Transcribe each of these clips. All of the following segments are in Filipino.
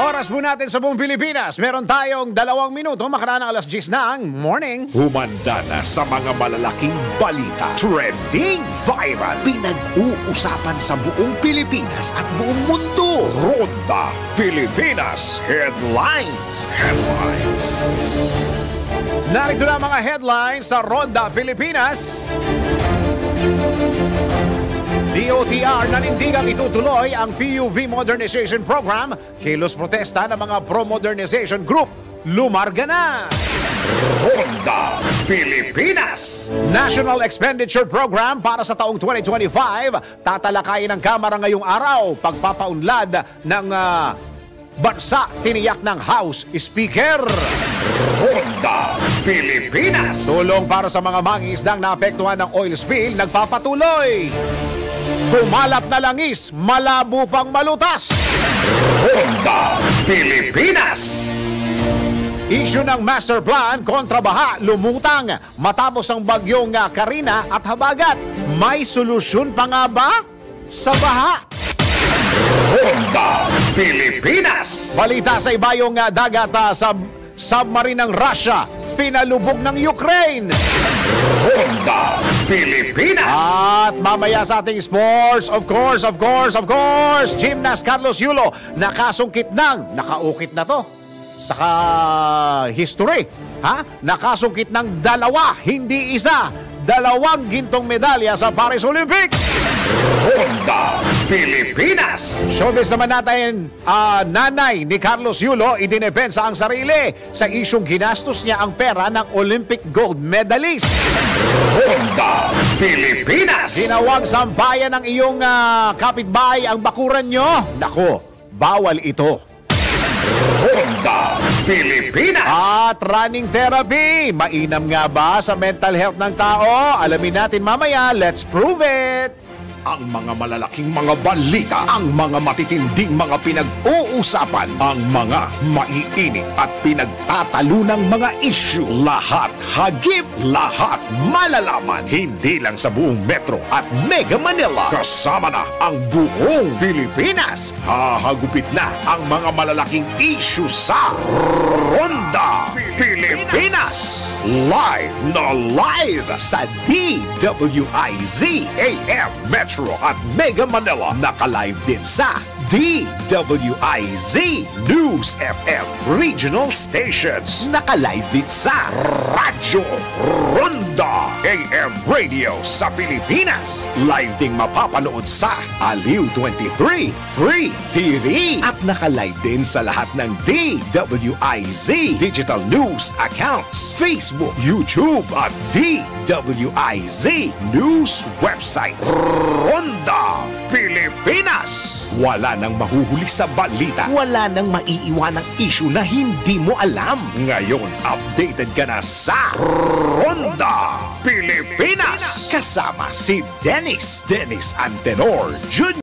Oras po natin sa buong Pilipinas. Meron tayong 2 minuto makaraan ng alas 10 ng morning. Humanda na sa mga malalaking balita. Trending viral. Pinag-uusapan sa buong Pilipinas at buong mundo. Ronda Pilipinas Headlines. Narito na mga headlines sa Ronda Pilipinas. DOTR nanindigang itutuloy ang PUV Modernization Program. Kilos protesta ng mga pro-modernization group. Lumarga na! Ronda Pilipinas. National Expenditure Program para sa taong 2025. Tatalakayin ng Kamara ngayong araw. Pagpapaunlad ng bansa, tiniyak ng House Speaker. Ronda Pilipinas. Tulong para sa mga mangingisdang naapektuhan ng oil spill nagpapatuloy. Kumalat na langis, malabo pang malutas. Ronda Pilipinas. Issue ng master plan kontra baha, lumutang matapos ang bagyong Karina at Habagat. May solusyon pa nga ba sa baha? Ronda Pilipinas. Balita sa ibayong dagat sa submarine ng Russia, pinalubog ng Ukraine. Ronda Pilipinas. At mamaya sa ating sports, of course, gymnast Carlos Yulo, nakasungkit nakaukit na to. Saka history, nakasungkit ng 2, hindi isa, 2 gintong medalya sa Paris Olympics. Ronda Pilipinas. Showbiz naman natin, nanay ni Carlos Yulo idinepensa ang sarili sa isyong ginastos niya ang pera ng Olympic gold medalist. Ronda Pilipinas. Ginawang sampayan ng iyong kapitbahay ang bakuran nyo. Nako, bawal ito. Ronda Pilipinas. At running therapy, mainam nga ba sa mental health ng tao? Alamin natin mamaya, let's prove it! Ang mga malalaking mga balita, ang mga matitinding mga pinag-uusapan, ang mga maiinit at pinagtatalunang mga issue. Lahat hagip, lahat malalaman. Hindi lang sa buong Metro at Mega Manila. Kasama na ang buong Pilipinas. Hahagupit na ang mga malalaking issue sa Ronda Pilipinas. Live na live sa DWIZ AM Metro at Mega Manila. Naka-live din sa DWIZ News FM Regional Stations. Naka-live din sa Radyo Ronda AM Radio sa Pilipinas. Live ding mapapanood sa Aliw 23 Free TV. At naka-live din sa lahat ng DWIZ Digital News accounts, Facebook, YouTube at DWIZ News website. Ronda Pilipinas. Wala nang mahuhuli sa balita. Wala nang maiiwanang issue na hindi mo alam. Ngayon, updated ka na sa Ronda Pilipinas. Kasama si Dennis Antenor Jr.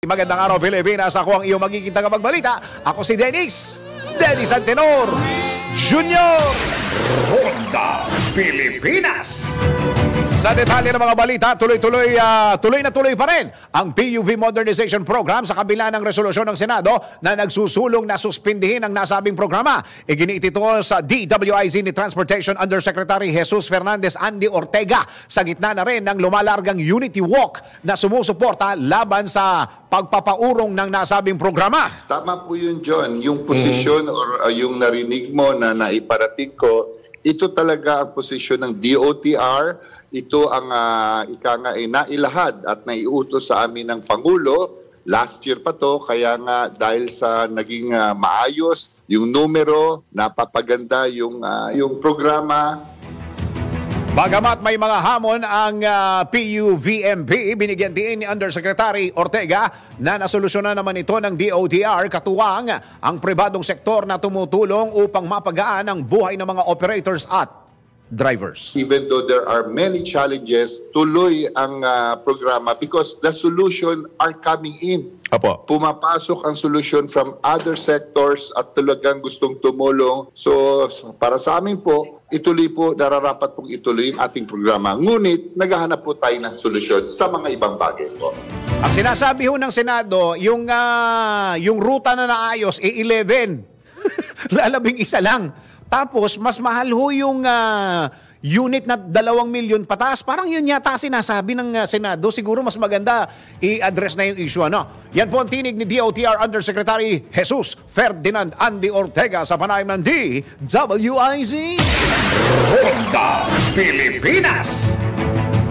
Magandang araw, Pilipinas. Ako ang iyong magiging tagapagbalita. Ako si Dennis Antenor Jr. Ronda Pilipinas. Sa detalye ng mga balita, tuloy na tuloy pa rin ang PUV Modernization Program sa kabila ng resolusyon ng Senado na nagsusulong na suspindihin ang nasabing programa. Iginiit ito sa DWIZ ni Transportation Undersecretary Jesus Fernandez Andy Ortega sa gitna na rin ng lumalargang Unity Walk na sumusuporta laban sa pagpapaurong ng nasabing programa. Tama po yun, John. Yung posisyon or yung narinig mo na naiparating ko, ito talaga ang posisyon ng DOTR. Ito ang nailahad at naiutos sa amin ng Pangulo. Last year pa to, kaya nga dahil sa naging maayos yung numero, napapaganda yung programa. Bagamat may mga hamon ang PUVMP, binigyan din ni Undersecretary Ortega na nasolusyonan naman ito ng DOTR katuwang ang pribadong sektor na tumutulong upang mapagaan ang buhay ng mga operators at drivers. Even though there are many challenges, tuloy ang programa because the solution are coming in. Apo. Pumapasok ang solution from other sectors at talagang gustong tumulong. So para sa amin po, nararapat pong ituloy ang ating programa. Ngunit naghahanap po tayo ng solusyon sa mga ibang bagay po. Ang sinasabi ho ng Senado, yung ruta na naayos, 11. Lalabing isa lang. Tapos, mas mahal ho yung unit na 2 milyon pataas. Parang yun yata sinasabi ng Senado. Siguro mas maganda i-address na yung issue. Ano? Yan po ang tinig ni DOTR Undersecretary Jesus Ferdinand Andy Ortega sa panayam ng DWIZ. Ronda Pilipinas.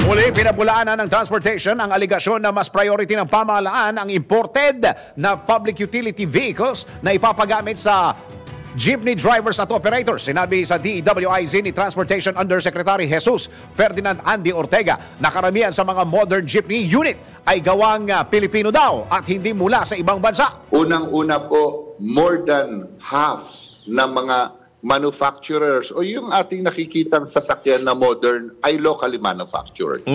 Muli, pinabulaan ng Transportation ang aligasyon na mas priority ng pamahalaan ang imported na public utility vehicles na ipapagamit sa jeepney drivers at operators. Sinabi sa DWIZ ni Transportation Undersecretary Jesus Ferdinand Andy Ortega na karamihan sa mga modern jeepney unit ay gawang Pilipino daw at hindi mula sa ibang bansa. Unang-una po, more than half ng mga manufacturers o yung ating nakikitang sasakyan na modern ay locally manufactured.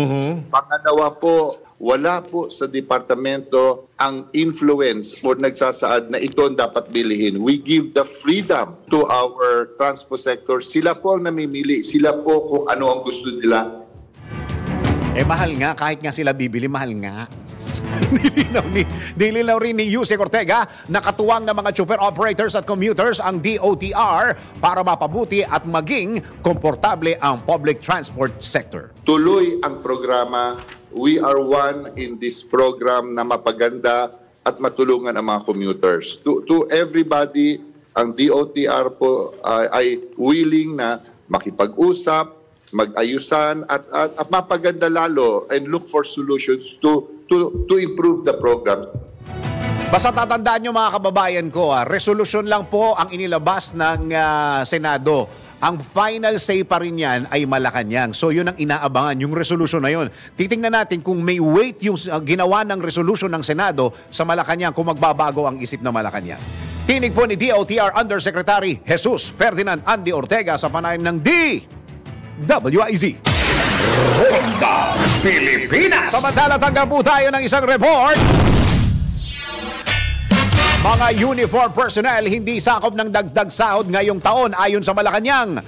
Pangalawa po, wala po sa departamento ang influence o nagsasaad na ito ang dapat bilihin. We give the freedom to our transport sector. Sila po ang namimili. Sila po kung ano ang gusto nila. Mahal nga. Kahit nga sila bibili, mahal nga. Nilinaw rin ni Yusek Ortega na katuwang ng mga super operators at commuters ang DOTR para mapabuti at maging komportable ang public transport sector. Tuloy ang programa. We are one in this program na mapaganda at matulungan ang mga commuters. To everybody, ang DOTR po ay willing na makipag-usap, mag-ayusan at mapaganda lalo and look for solutions to improve the program. Basta tatandaan nyo mga kababayan ko, resolution lang po ang inilabas ng Senado. Ang final say pa rin yan ay Malacanang. So yun ang inaabangan, yung resolution na yun. Titingnan natin kung may weight yung ginawa ng resolution ng Senado sa Malacanang, kung magbabago ang isip ng Malacanang. Tinig po ni DOTR Undersecretary Jesus Ferdinand Andy Ortega sa panayam ng DWIZ. Ronda Pilipinas. Samantala, tanggap po tayo ng isang report. Mga uniform personnel hindi sakop ng dagdag sahod ngayong taon ayon sa Malacanang.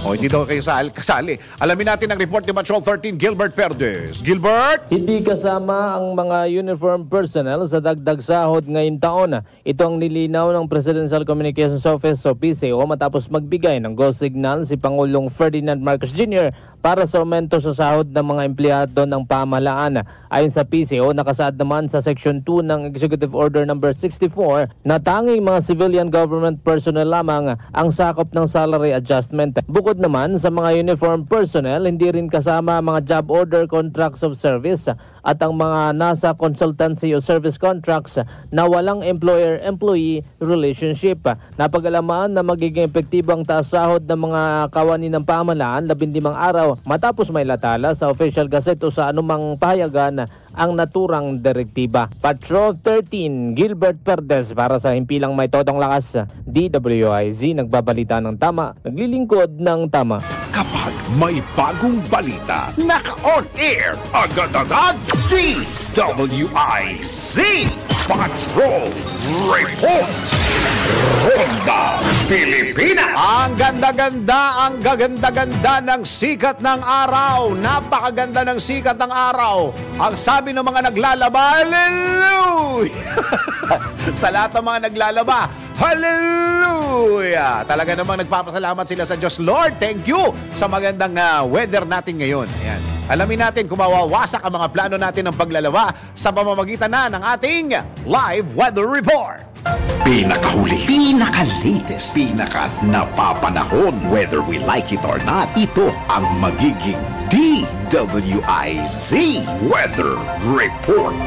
Hindi daw kayo kasali. Alamin natin ang report ni Patrol 13 Gilbert Perdes. Gilbert? Hindi kasama ang mga uniform personnel sa dagdag sahod ngayong taon. Ito ang nilinaw ng Presidential Communications Office o PCO matapos magbigay ng go signal si Pangulong Ferdinand Marcos Jr. para sa aumento sa sahod ng mga empleyado ng pamahalaan. Ayon sa PCO, nakasaad naman sa Section 2 ng Executive Order No. 64 na tanging mga civilian government personnel lamang ang sakop ng salary adjustment. Bukod naman sa mga uniform personnel, hindi rin kasama mga job order contracts of service at ang mga nasa consultancy o service contracts na walang employer-employee relationship. Napag-alaman na magiging epektibo ang taas sahod ng mga kawani ng pamahalaan 15 araw matapos may latala sa Official Gazette o sa anumang pahayagan ang naturang direktiba. Patrol 13, Gilbert Perdes para sa Himpilang May Todong Lakas. DWIZ, nagbabalita ng tama, naglilingkod ng tama. Kapag may bagong balita. Naka-on air, agad-agad, DWIZ Patrol Report. Ronda Pilipinas. Ang gaganda-ganda ng sikat ng araw. Napakaganda ng sikat ng araw. Ang sabi ng mga naglalaba, hallelujah! Sa lahat ng mga naglalaba, hallelujah! Talaga namang nagpapasalamat sila sa Diyos. Lord, thank you sa magandang weather natin ngayon. Ayan. Alamin natin kung mawawasak ang mga plano natin ng paglalaba sa pamamagitan na ng ating live weather report. Pinakahuli, pinaka-latest, pinaka-napapanahon. Whether we like it or not, ito ang magiging DWIZ Weather Report.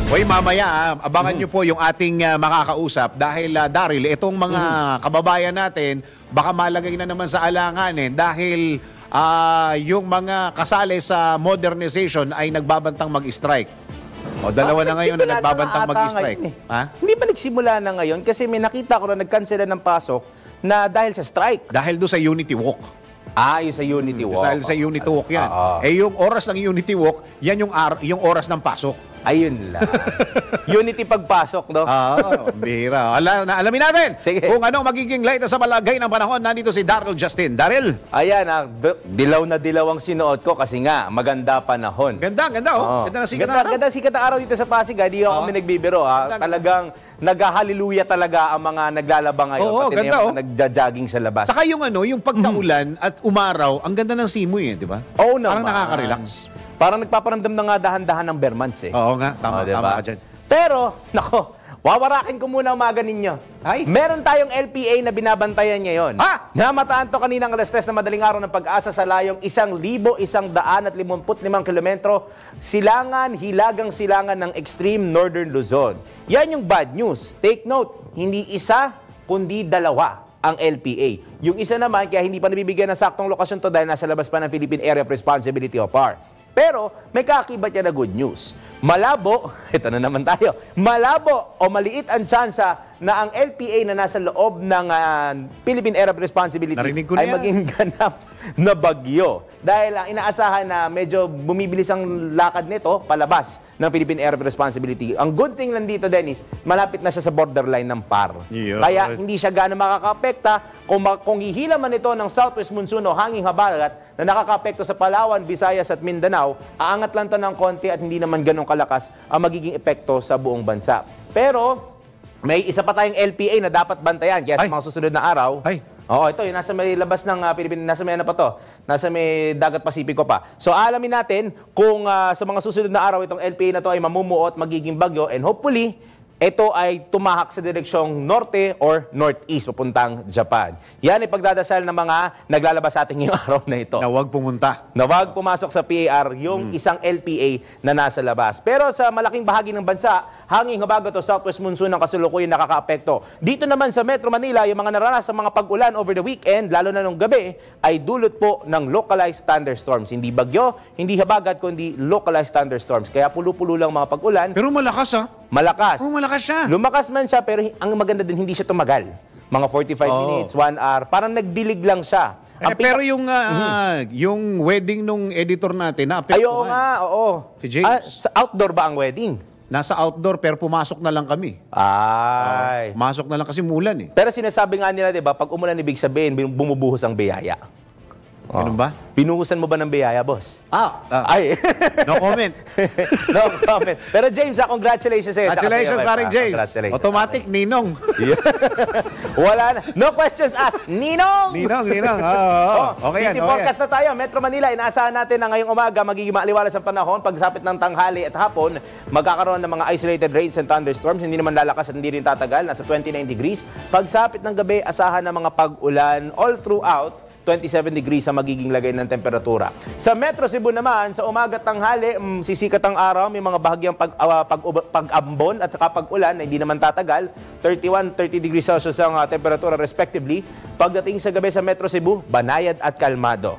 Hoy, mamaya, abangan nyo po yung ating makakausap dahil, Daryl, itong mga kababayan natin, baka malagay na naman sa alanganin dahil yung mga kasali sa modernization ay nagbabantang mag-strike. O, dalawa na ngayon na nagbabantang mag-strike. Hindi ba nagsimula na ngayon? Kasi may nakita ko na nag-cancel na ng pasok na dahil sa strike. Dahil doon sa Unity Walk. Yung sa Unity Walk. Dahil sa Unity Walk yan. Yung oras ng Unity Walk, yan yung oras ng pasok. Ayun lang. Unity pagpasok, no? Bihira. Alamin natin kung ano magiging light sa malagay ng panahon. Nandito si Daryl Justin. Daryl. Ayan, dilaw na dilaw ang sinuot ko kasi nga, maganda panahon. Ganda, oh. Ganda na sikat na araw. Ganda sikat na araw dito sa Pasig. Di ako kami nagbibiro. Talagang nag-hallelujah talaga ang mga naglalaba ngayon. Pati ganda, na yung nagja-jogging sa labas. Saka yung yung pagkaulan at umaraw, ang ganda ng simoy dib ba? Oo naman. Parang nakaka-relax. Parang nagpaparamdam na nga dahan-dahan ng bare months eh. Oo nga, tama ka dyan. Pero, nako, wawarakin ko muna umaga ninyo. Meron tayong LPA na binabantayan ngayon. Namataan to kaninang alas 3 na madaling araw ng Pag-asa sa layong 1,155 kilometro, hilagang silangan ng extreme northern Luzon. Yan yung bad news. Take note, hindi isa, kundi dalawa ang LPA. Yung isa naman, kaya hindi pa nabibigyan ng saktong lokasyon to dahil nasa labas pa ng Philippine Area of Responsibility o PAR. Pero may kaakibat yan na good news. Malabo, ito na naman tayo, malabo o maliit ang tsansa na ang LPA na nasa loob ng Philippine Area of Responsibility ay maging ganap na bagyo. Dahil ang inaasahan na medyo bumibilis ang lakad nito palabas ng Philippine Area of Responsibility. Ang good thing lang dito, Dennis, malapit na siya sa borderline ng PAR. Kaya hindi siya gano'ng makaka-apekta kung hihila man ito ng southwest monsoon o hanging habagat na nakaka-apekto sa Palawan, Visayas at Mindanao, aangat lang ito ng konti at hindi naman ganong kalakas ang magiging epekto sa buong bansa. Pero may isa pa tayong LPA na dapat bantayan kaya sa mga susunod na araw. Ito, yung nasa may labas ng Pilipinas, nasa may nasa may dagat Pasipiko pa. So, alamin natin kung sa mga susunod na araw itong LPA na to ay mamumuo at magiging bagyo and hopefully, ito ay tumahak sa direksyong norte or northeast papuntang Japan. Yan ay pagdadasal ng mga naglalabas sa ating ngayong araw na ito. Na huwag pumunta. Na huwag pumasok sa PAR yung isang LPA na nasa labas. Pero sa malaking bahagi ng bansa, hanging habagat o southwest monsoon ang kasalukuyan nakakaapekto. Dito naman sa Metro Manila, yung mga naranasan mga pag-ulan over the weekend, lalo na nung gabi, ay dulot po ng localized thunderstorms. Hindi bagyo, hindi habagat, kundi localized thunderstorms. Kaya pulo-pulo lang mga pag-ulan. Pero malakas Malakas. Malakas siya. Lumakas man siya, pero ang maganda din, hindi siya tumagal. Mga 45 minutes, 1 hour. Parang nagdilig lang siya. Pero yung wedding nung editor natin, oo nga, oo. Si James. Sa outdoor ba ang wedding? Nasa outdoor, pero pumasok na lang kami. Pumasok na lang kasi mulan eh. Pero sinasabi nga nila, di ba, pag umulan, ibig sabihin, bumubuhos ang biyaya. Ganun ba? Pinuhusan mo ba ng biyaya, boss? Ay. No comment. No comment. Pero James, congratulations sa'yo. Congratulations, paring James. Automatic, Ninong. Wala na. No questions asked. Ninong! Ninong. Okay yan. City forecast na tayo. Metro Manila, inaasahan natin na ngayong umaga magiging maaliwalas ang panahon. Pagsapit ng tanghali at hapon, magkakaroon ng mga isolated rains and thunderstorms. Hindi naman lalakas at hindi rin tatagal. Nasa 29 degrees. Pagsapit ng gabi, asahan ng mga pag-ulan all throughout. 27 degrees ang magiging lagay ng temperatura. Sa Metro Cebu naman, sa umaga at tanghali, sisikat ang araw, may mga bahagyang pag-ambon at pag-ulan na hindi naman tatagal. 31, 30 degrees Celsius ang temperatura respectively. Pagdating sa gabi sa Metro Cebu, banayad at kalmado.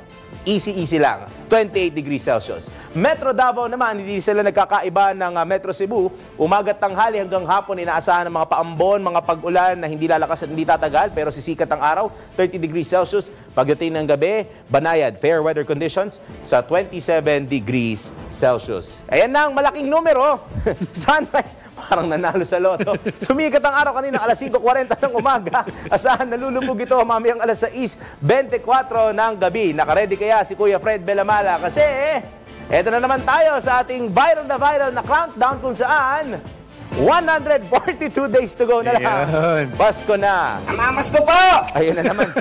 Easy lang. 28 degrees Celsius. Metro Davao naman, hindi sila nagkakaiba ng Metro Cebu. Umagat tanghali hanggang hapon, inaasahan ng mga paambon, mga pag-ulan na hindi lalakas at hindi tatagal, pero sisikat ang araw, 30 degrees Celsius. Pagdating ng gabi, banayad, fair weather conditions sa 27 degrees Celsius. Ayan na ang malaking numero. Sunrise, parang nanalo sa loto. Sumikat ang araw kanina, alas 5:40 ng umaga. Asahan nalulubog ito mamayang alas 6:24 ng gabi. Nakaredy kaya si Kuya Fred Belamala kasi eto na naman tayo sa ating viral na countdown kung saan 142 days to go na lang. Pasko na. Mamamasko po! Ayun na naman.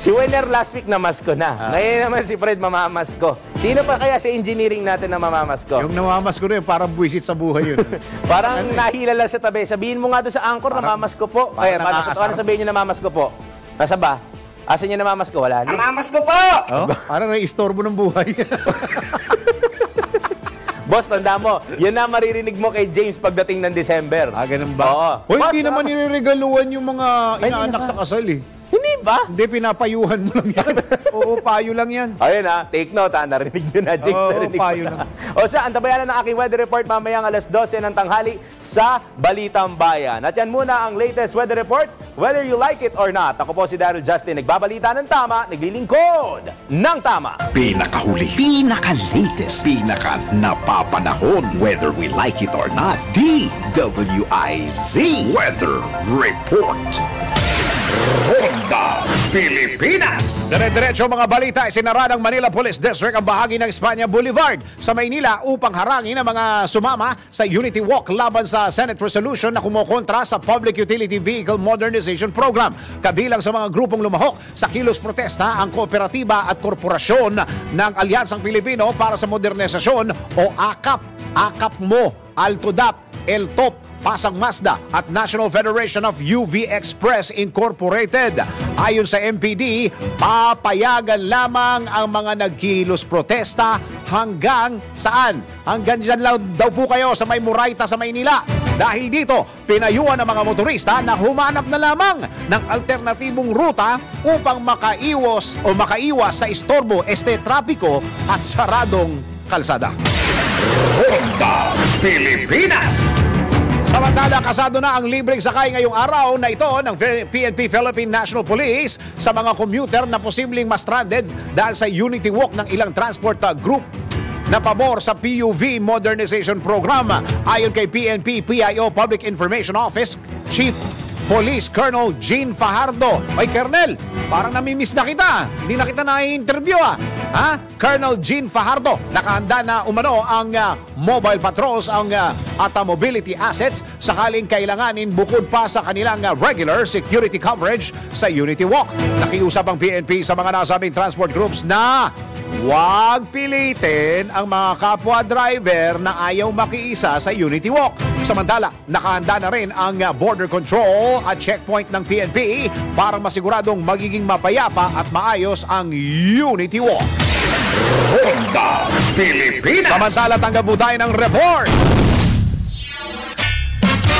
Si Winner last week namasko na. Ngayon naman si Fred mamamasko. Sino pa kaya sa engineering natin na mamamasko? Yung namamasko na yun, parang buwisit sa buhay yun. Parang nahilala sa tabi. Sabihin mo nga doon sa anchor, namamasko po. Ay, ano sabihin niyo namamasko po? Nasa ba? Asan niyo namamasko? Wala niyo? Mamamasko po! Oh, parang nai-istorbo ng buhay. Boss, tanda mo, yan na maririnig mo kay James pagdating ng December. Ganun ba? Oo. Hoy, Boss, hindi naman niregaluhan yung mga Ay, inaanak hindi sa kasal eh. Hindi ba? Hindi, pinapayuhan mo lang yan. Oo, payo lang yan. Ayun take note narinig nyo na, James. Oo, narinig payo mo na. lang. O siya, antabayan na ng aking weather report mamayang alas 12 ng tanghali sa Balitang Bayan. At yan muna ang latest weather report, whether you like it or not. Ako po si Daryl Justin, nagbabalita ng tama, naglilingkod ng tama. Pinakahuli, pinaka-latest, pinaka-napapanahon, whether we like it or not, DWIZ Weather Report. Ronda Pilipinas. Dire-diretso mga balita, isinara ng Manila Police District ang bahagi ng Espanya Boulevard sa Maynila upang harangin ang mga sumama sa Unity Walk laban sa Senate resolution na kumukontra sa Public Utility Vehicle Modernization Program. Kabilang sa mga grupong lumahok sa kilos protesta ang kooperatiba at korporasyon ng Alyansang Pilipino para sa Modernisasyon o AKAP, AKAP Mo, Altodap, ELTOP, Pasang Mazda at National Federation of UV Express Incorporated. Ayon sa MPD, papayagan lamang ang mga nagkilos protesta hanggang saan? Hanggang dyan lang daw po kayo sa may Murayta sa Maynila. Dahil dito, pinayuhan ng mga motorista na humanap na lamang ng alternatibong ruta upang makaiwas sa istorbo, trapiko at saradong kalsada. Ronda Pilipinas. Samantala, kasado na ang libreng sakay ngayong araw na ito ng PNP Philippine National Police sa mga commuter na posibleng ma-stranded dahil sa Unity Walk ng ilang transport group na pabor sa PUV Modernization Program. Ayon kay PNP PIO Public Information Office Chief Police Colonel Jean Fajardo. Ay, Colonel, parang namimiss na kita. Hindi na kita na-interview Colonel Jean Fajardo, nakahanda na umano ang mobile patrols at mobility assets sakaling kailanganin bukod pa sa kanilang regular security coverage sa Unity Walk. Nakiusap ang PNP sa mga nasabing transport groups na huwag pilitin ang mga kapwa driver na ayaw makiisa sa Unity Walk. Samantala, nakahanda na rin ang border control at checkpoint ng PNP para masiguradong magiging mapayapa at maayos ang Unity Walk. Ronda Pilipinas. Samantala, tanggap po tayo ng report.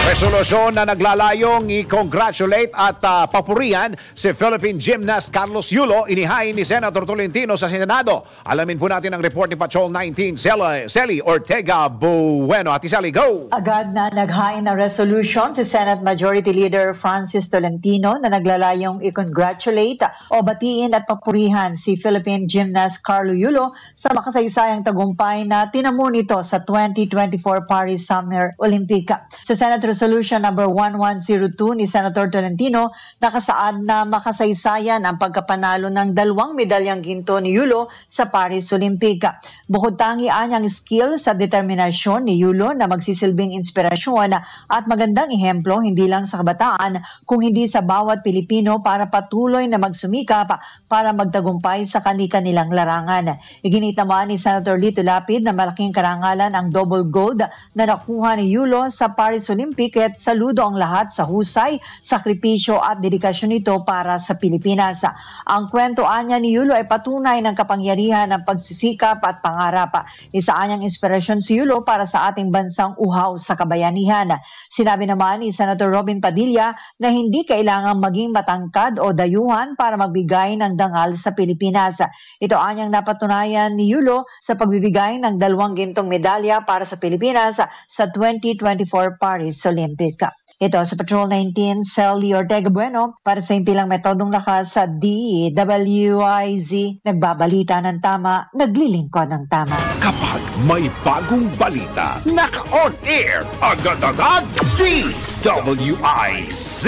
Resolusyon na naglalayong i-congratulate at papurihan si Philippine gymnast Carlos Yulo inihain ni Senator Tolentino sa Senado. Alamin po natin ang report ni Patrol 19, Celi Ortega Bueno. Ati Sally, go! Agad na naghain na resolution si Senate Majority Leader Francis Tolentino na naglalayong i-congratulate o batiin at papurihan si Philippine gymnast Carlo Yulo sa makasaysayang tagumpay na tinamo nito sa 2024 Paris Summer Olympic. Sa Senate Resolution number 1102 ni Senator Tolentino, nakasaad na makasaysayan ang pagkapanalo ng 2 medalyang ginto ni Yulo sa Paris Olympic. Bukod tangian ang skill sa determinasyon ni Yulo na magsisilbing inspirasyon at magandang ehemplo hindi lang sa kabataan kung hindi sa bawat Pilipino para patuloy na magsumikap para magtagumpay sa kani-kanilang larangan. Iginit naman ni Senator Lito Lapid na malaking karangalan ang double gold na nakuha ni Yulo sa Paris Olympic Olympic at saludo ang lahat sa husay, sakripisyo at dedikasyon nito para sa Pilipinas. Ang kwento anya ni Yulo ay patunay ng kapangyarihan ng pagsisikap at pangarap. Isa anyang inspirasyon si Yulo para sa ating bansang uhaw sa kabayanihan. Sinabi naman ni Senator Robin Padilla na hindi kailangang maging matangkad o dayuhan para magbigay ng dangal sa Pilipinas. Ito anyang napatunayan ni Yulo sa pagbibigay ng 2 gintong medalya para sa Pilipinas sa 2024 Paris Olympic. Ito sa Patrol 19, Sally Ortega Bueno para sa impilang metodong lakas sa DWIZ. Nagbabalita ng tama, naglilingkod ng tama. Kapag may bagong balita, naka-on air, agad-agad, DWIZ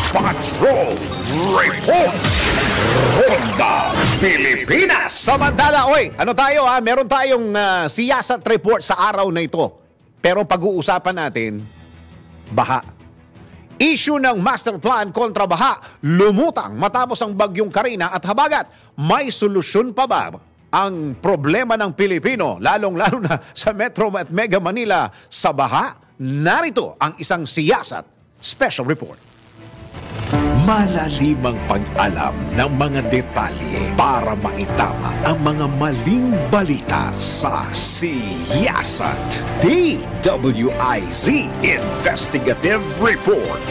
Patrol Report. Ronda Pilipinas. Samantala, ano tayo meron tayong siyasat report sa araw na ito. Pero pag-uusapan natin, baha. Issue ng master plan kontra baha, lumutang matapos ang bagyong Karina at habagat. May solusyon pa ba ang problema ng Pilipino, lalong-lalo na sa Metro at Mega Manila sa baha? Narito ang isang siyasat special report. Malalimang pag-alam ng mga detalye para maitama ang mga maling balita sa siyasat. DWIZ Investigative Report.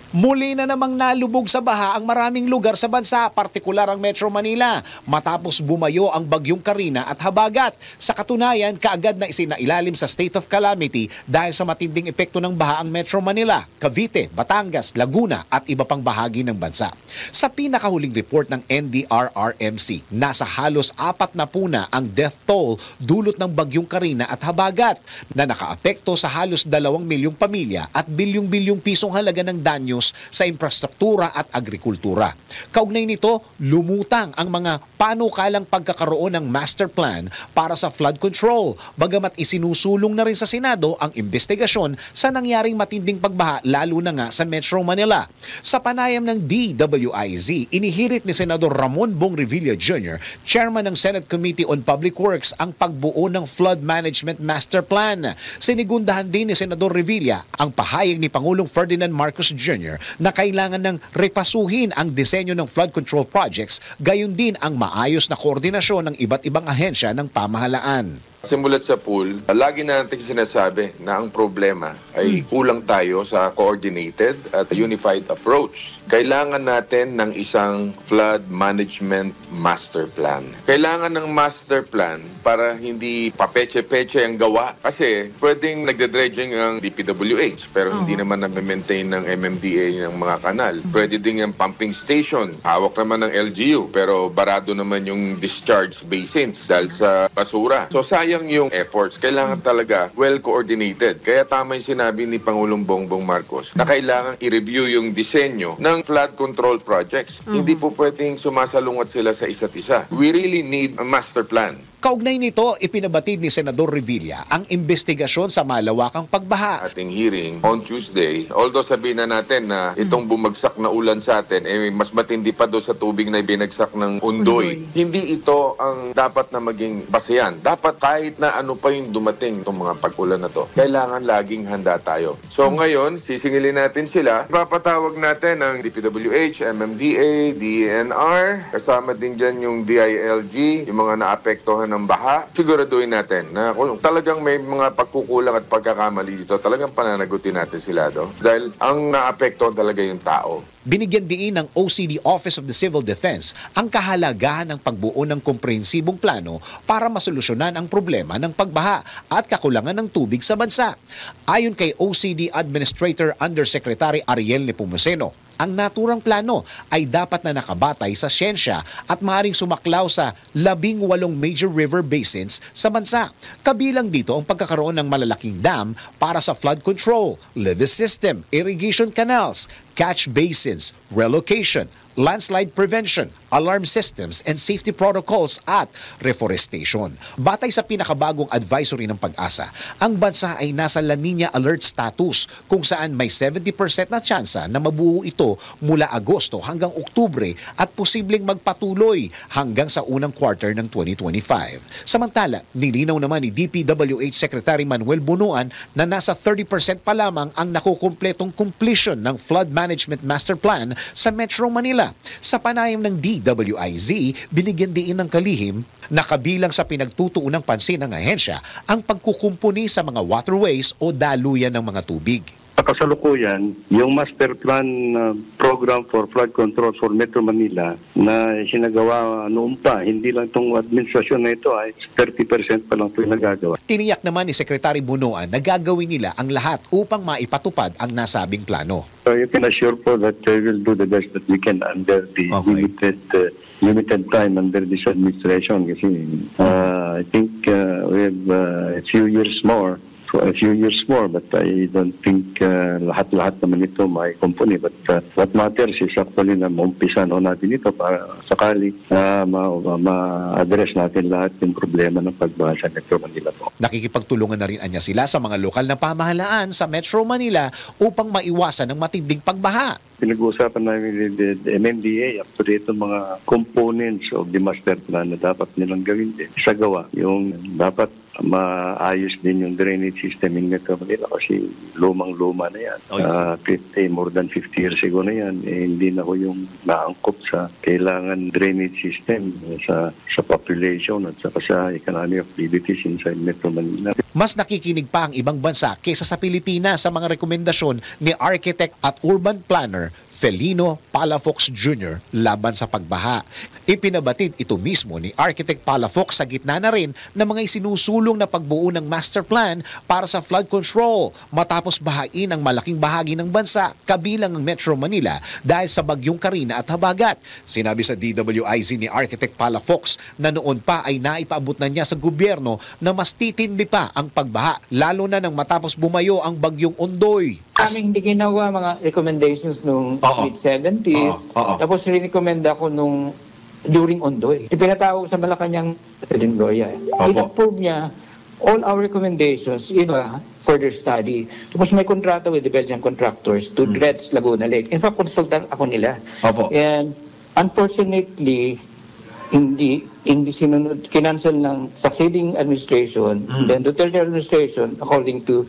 Muli na namang nalubog sa baha ang maraming lugar sa bansa, partikular ang Metro Manila, matapos bumayo ang bagyong Karina at habagat. Sa katunayan, kaagad na isinailalim sa state of calamity dahil sa matinding epekto ng baha ang Metro Manila, Cavite, Batangas, Laguna at iba pang bahagi ng bansa. Sa pinakahuling report ng NDRRMC, nasa halos 4 na puna ang death toll dulot ng bagyong Karina at habagat na nakaapekto sa halos 2 milyong pamilya at bilyong-bilyong pisong halaga ng danyo sa infrastruktura at agrikultura. Kaugnay nito, lumutang ang mga panukalang pagkakaroon ng master plan para sa flood control, bagamat isinusulong na rin sa Senado ang investigasyon sa nangyaring matinding pagbaha lalo na nga sa Metro Manila. Sa panayam ng DWIZ, inihirit ni Senador Ramon Bong Revilla Jr., Chairman ng Senate Committee on Public Works, ang pagbuo ng Flood Management Master Plan. Sinigundahan din ni Senador Revilla ang pahayag ni Pangulong Ferdinand Marcos Jr. na kailangan ng repasuhin ang disenyo ng flood control projects, gayon din ang maayos na koordinasyon ng iba't ibang ahensya ng pamahalaan. Simulat sa pool, lagi natin sinasabi na ang problema ay kulang tayo sa coordinated at unified approach. Kailangan natin ng isang flood management master plan. Kailangan ng master plan para hindi papeche-peche ang gawa. Kasi pwedeng nagde-dredging ang DPWH pero hindi naman nag-maintain ng MMDA ng mga kanal. Pwede din yung pumping station. Hawak naman ng LGU pero barado naman yung discharge basins dahil sa basura. So sayang yung efforts. Kailangan talaga well-coordinated. Kaya tama yung sinabi ni Pangulong Bongbong Marcos na kailangan i-review yung disenyo ng flood control projects. Hindi po pwedeng sumasalungat sila sa isa't isa. We really need a master plan. Kaugnay nito, ipinabatid ni Senador Revilla ang investigasyon sa malawakang pagbaha. Ating hearing on Tuesday, although sabihin na natin na itong bumagsak na ulan sa atin, mas matindi pa doon sa tubig na binagsak ng Undoy. Hindi ito ang dapat na maging basehan. Dapat kahit na ano pa yung dumating itong mga pag-ulan na to, kailangan laging handa tayo. So ngayon, sisingilin natin sila. Papatawag natin ang DPWH, MMDA, DENR, kasama din dyan yung DILG, yung mga naapektuhan ng baha. Siguraduhin natin na kung talagang may mga pagkukulang at pagkakamali dito, talagang pananagutin natin sila do. Dahil ang naapektuhan talaga yung tao. Binigyan diin ng OCD Office of the Civil Defense ang kahalagahan ng pagbuo ng komprehensibong plano para masolusyonan ang problema ng pagbaha at kakulangan ng tubig sa bansa. Ayon kay OCD Administrator Undersecretary Ariel Nepomuceno, ang naturang plano ay dapat na nakabatay sa siyensya at maaaring sumaklaw sa 18 major river basins sa bansa. Kabilang dito ang pagkakaroon ng malalaking dam para sa flood control, levee system, irrigation canals, catch basins, relocation, landslide prevention, alarm systems and safety protocols at reforestation. Batay sa pinakabagong advisory ng Pag-asa, ang bansa ay nasa La Nina alert status kung saan may 70% na tsansa na mabuo ito mula Agosto hanggang Oktubre at posibleng magpatuloy hanggang sa unang quarter ng 2025. Samantala, nilinaw naman ni DPWH Secretary Manuel Bunuan na nasa 30% pa lamang ang nakukumpletong completion ng Flood Management Master Plan sa Metro Manila. Sa panayam ng DWIZ, binigyan diin ng kalihim na kabilang sa pinagtutuunang pansin ng ahensya ang pagkukumpuni sa mga waterways o daluyan ng mga tubig. Sa kasalukuyan, yung master plan program for flood control for Metro Manila na sinagawa noon pa, hindi lang itong administrasyon na ito ay 30% pa lang ito nagagawa. Tiniyak naman ni Secretary Bunuan na gagawin nila ang lahat upang maipatupad ang nasabing plano. So you can assure po that we will do the best that we can under the limited time under this administration kasi I think we have a few years more, but I don't think lahat-lahat naman ito may kumpuni. But what matters is actually na maumpisa natin ito para sakali ma-address natin lahat yung problema ng pagbaha sa Metro Manila po. Nakikipagtulungan na rin anya sila sa mga lokal na pamahalaan sa Metro Manila upang maiwasan ng matinding pagbaha. Pinag-uusapan namin with the MMDA up to date ang mga components of the master plan na dapat nilang gawin din. Isagawa yung dapat maayos din yung drainage system in Metro Manila kasi lumang-luma na yan. More than 50 years ago na yan. Hindi na ko yung naangkop sa kailangan drainage system sa population at saka sa economy of activities inside Metro Manila. Mas nakikinig pa ang ibang bansa kaysa sa Pilipinas sa mga rekomendasyon ni architect at urban planner Felino Palafox Jr. laban sa pagbaha. Ipinabatid ito mismo ni Architect Palafox sa gitna na rin ng mga isinusulong na pagbuo ng master plan para sa flood control matapos bahain ang malaking bahagi ng bansa kabilang ang Metro Manila dahil sa bagyong Karina at Habagat. Sinabi sa DWIZ ni Architect Palafox na noon pa ay naipaabot na niya sa gobyerno na mas titindi pa ang pagbaha lalo na nang matapos bumayo ang bagyong Ondoy. Aming hindi ginawa mga recommendations nung mid-70s. Tapos rin-recommend ako nung during Ondoy. Ipinatawag sa Malacanang President Gloria. In-approve niya all our recommendations in further study. Tapos may kontrata with the Belgian contractors to dredge Laguna Lake. In fact, consultant ako nila. And unfortunately, hindi sinunod, kinancel ng succeeding administration, then Duterte administration, according to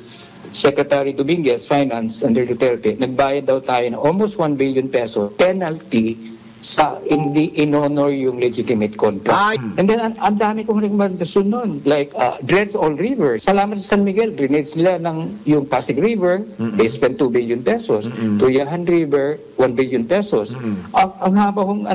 Secretary Dominguez, Finance under Duterte, nagbayad daw tayo ng almost 1 billion peso penalty sa hindi in-honor yung legitimate contract. And then, ang dami kong rekomendasyon nun, like dredge all rivers. Salamat sa San Miguel, dredge nila ng yung Pasig River, they spent 2 billion pesos. Tuyahan River, 1 billion pesos. Ang haba kong,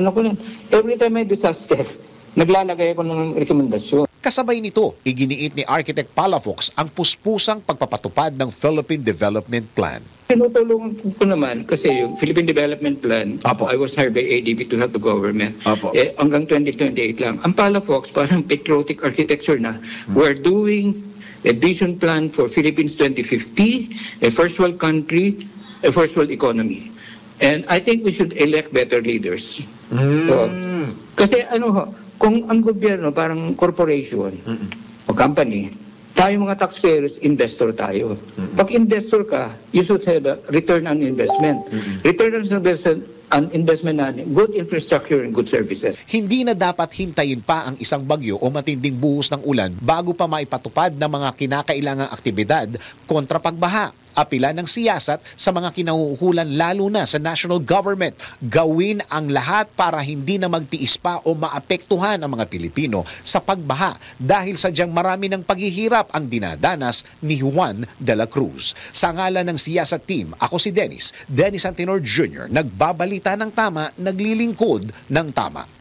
every time may disaster, naglalagay ako ng rekomendasyon. Kasabay nito, iginiit ni Architect Palafox ang puspusang pagpapatupad ng Philippine Development Plan. Tinutulungan ko naman kasi yung Philippine Development Plan, I was hired by ADB to help the government. Hanggang 2028 lang. Ang Palafox, parang patriotic architecture na. We're doing a vision plan for Philippines 2050, a first world country, a first world economy. And I think we should elect better leaders. Kasi kung ang gobyerno parang corporation o company, tayo mga taxpayers, investor tayo. Pag investor ka, you should have a return on investment. Return on investment na good infrastructure and good services. Hindi na dapat hintayin pa ang isang bagyo o matinding buhos ng ulan bago pa maipatupad ng mga kinakailangang aktibidad kontra pagbaha. Apila ng siyasat sa mga kinahuhulan lalo na sa national government. Gawin ang lahat para hindi na magtiis pa o maapektuhan ang mga Pilipino sa pagbaha dahil sadyang marami ng paghihirap ang dinadanas ni Juan de la Cruz. Sa ngalan ng siyasat team, ako si Dennis Antinor Jr. Nagbabalita ng tama, naglilingkod ng tama.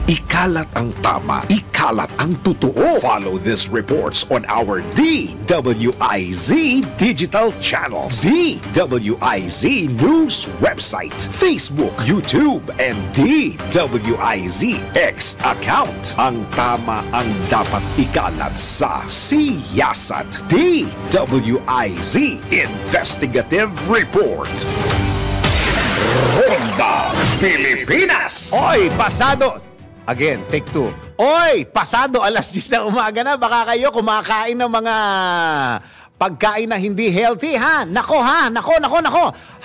Ikalat ang tama, ikalat ang totoo. Follow these reports on our DWIZ digital channels, DWIZ News website, Facebook, YouTube, and DWIZ X account. Ang tama ang dapat ikalat sa siyasat. DWIZ Investigative Report. Ronda Pilipinas! Oy, pasado. Again, take 2. Oy, pasado alas 10 na umaga na. Baka kayo kumakain ng mga pagkain na hindi healthy, ha? Nako.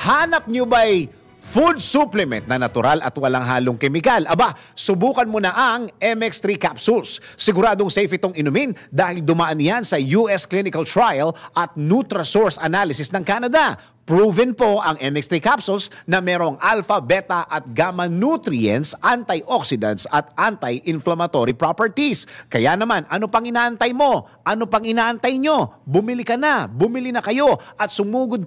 Hanap nyo ba'y food supplement na natural at walang halong kemikal? Aba, subukan mo na ang MX3 capsules. Siguradong safe itong inumin dahil dumaan yan sa US clinical trial at Nutrasource analysis ng Canada. Proven po ang MX3 capsules na merong alpha, beta at gamma nutrients, antioxidants at anti-inflammatory properties. Kaya naman, ano pang inaantay mo? Ano pang inaantay nyo? Bumili na kayo at sumugod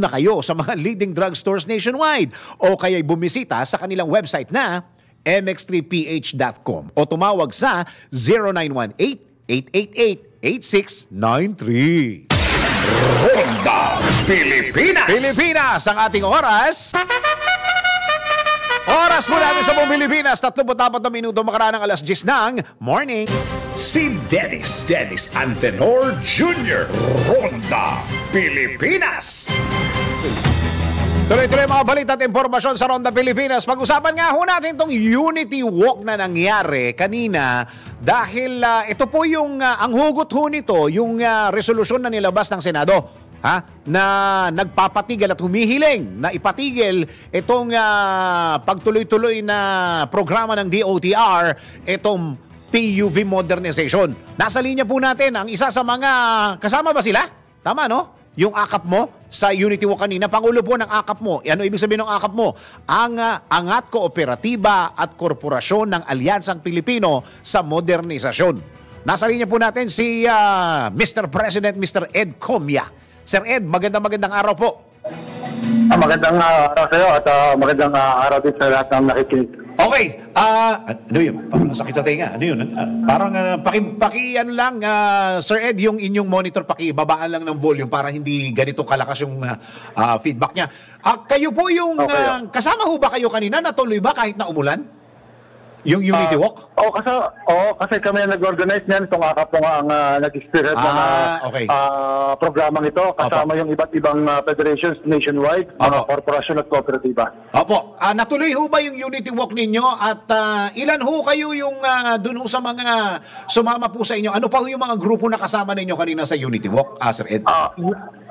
na kayo sa mga leading drugstores nationwide o kaya'y bumisita sa kanilang website na mx3ph.com o tumawag sa 0918-888-8693. Ronda Pilipinas! Pilipinas ang ating oras. Oras mo natin sa buong Pilipinas, 34 na minuto makaraan ng alas 10 ng morning. Si Dennis Antenor Jr. Ronda Pilipinas! Tuloy-tuloy mga balita at impormasyon sa Ronda Pilipinas. Pag-usapan nga ho natin itong Unity Walk na nangyari kanina dahil ito po yung, ang hugot ho nito, yung resolusyon na nilabas ng Senado. Na nagpapatigil at humihiling na ipatigil itong pagtuloy-tuloy na programa ng DOTR, itong PUV modernization. Nasa linya po natin ang isa sa mga, kasama ba sila? Tama, no? Yung akap mo sa Unity Walk kanina, Pangulo po ng akap mo. Ano ibig sabihin ng akap mo? Ang Angat Kooperatiba at Korporasyon ng Alyansang Pilipino sa Modernisasyon. Nasa linya po natin si Mr. President, Mr. Ed Comia. Sir Ed, magandang araw po. Magandang araw sa iyo at magandang araw din sa lahat ng nakikinig. Okay, ano yun? Parang sakit sa tenga. Ano yun? Parang ano lang, Sir Ed, yung inyong monitor, babaan lang ng volume para hindi ganito kalakas yung feedback niya. Kayo po yung, kasama ho ba kayo kanina? Natuloy ba kahit na umulan? Yung Unity Walk? Kasi kami ang nag-organize niyan. Itong akap po nga ang nag-experience ng programang ito. Kasama yung iba't ibang federations nationwide, mga korporasyon at kooperatiba. Opo. Natuloy ho ba yung Unity Walk ninyo? At ilan ho kayo yung dun ho sa mga sumama po sa inyo? Ano pa ho yung mga grupo na kasama ninyo kanina sa Unity Walk, Sir Ed?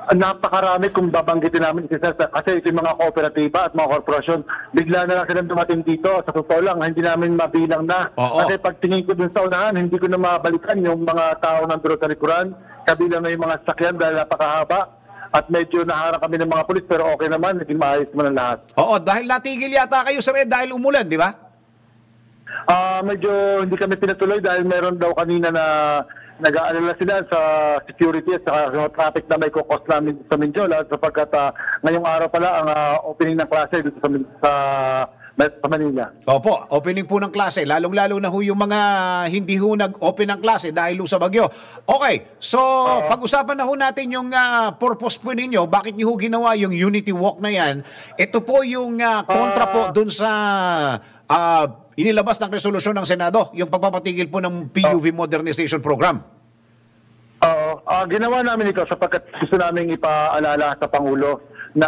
Napakarami kung babanggitin namin kasi ito yung mga kooperatiba at mga korporasyon, bigla na lang silang dumating dito. Sa totoo lang, hindi namin mabilang na. Kasi pag tingin ko dun sa unahan, hindi ko na mabalikan yung mga tao ng biro sa likuran, kabilang na yung mga sakyan dahil napakahaba. At medyo naharang kami ng mga pulis, pero okay naman, naging maayos naman ang lahat. Oo, dahil natigil yata kayo, Sir Ed, dahil umulan, di ba? Medyo hindi kami pinatuloy dahil meron daw kanina na nag-aalala sila sa security at sa traffic na may kukos namin sa Mindiola sapagkat ngayong araw pala ang opening ng klase dito sa Manila. Opo, opening po ng klase. Lalong-lalo na ho yung mga hindi ho nag-open ng klase dahil ho sa bagyo. Okay, so pag-usapan na ho natin yung purpose po ninyo. Bakit nyo ho ginawa yung Unity Walk na yan? Ito po yung kontra po dun sa inilabas ng resolusyon ng Senado, yung pagpapatigil po ng PUV Modernization Program. Ginawa namin ito sapagkat gusto namin ipaalala sa Pangulo na